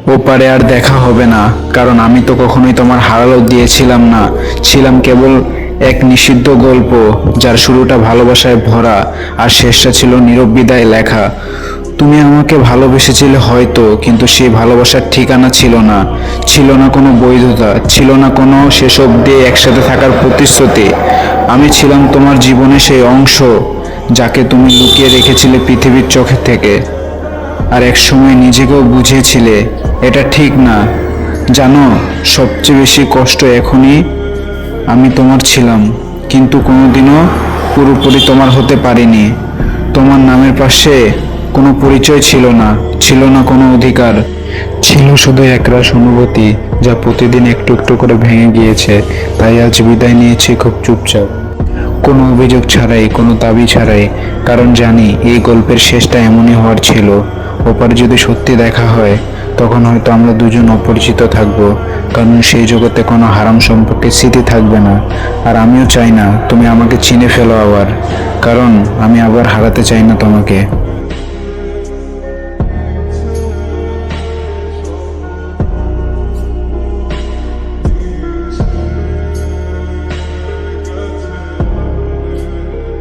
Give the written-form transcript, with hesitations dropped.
ওপারে আর দেখা হবে না, কারণ আমি তো কখনোই তোমার হারালো দিয়েছিলাম না। ছিলাম কেবল এক নিষিদ্ধ গল্প, যার শুরুটা ভালোবাসায় ভরা আর শেষটা ছিল নীরব বিদায় লেখা। তুমি আমাকে ভালোবেসেছিলে হয়তো, কিন্তু সেই ভালোবাসার ঠিকানা ছিল না, ছিল না কোনো বৈধতা, ছিল না কোনো শেষ অবধি একসাথে থাকার প্রতিশ্রুতি। আমি ছিলাম তোমার জীবনে সেই অংশ যাকে তুমি লুকিয়ে রেখেছিলে পৃথিবীর চোখে থেকে। আর এক সময় নিজেকেও বুঝিয়েছিলে এটা ঠিক না। জানো, সবচেয়ে বেশি কষ্ট এখনই। আমি তোমার ছিলাম, কিন্তু কোনোদিনও পুরোপুরি তোমার হতে পারিনি। তোমার নামের পাশে কোনো পরিচয় ছিল না, ছিল না কোনো অধিকার, ছিল শুধু একরাশ অনুভূতি যা প্রতিদিন একটু একটু করে ভেঙে গিয়েছে। তাই আজ বিদায় নিয়েছি খুব চুপচাপ, কোনো অভিযোগ ছাড়াই, কোনো দাবি ছাড়াই, কারণ জানি এই গল্পের শেষটা এমনই হওয়ার ছিল। ওপারে যদি সত্যি দেখা হয়, তখন হয়তো আমরা দুজন অপরিচিত থাকব, কারণ সেই জগতে কোনো হারাম সম্পর্কের স্মৃতি থাকবে না। আর আমিও চাই না তুমি আমাকে চিনে ফেলো আবার, কারণ আমি আবার হারাতে চাই না তোমাকে।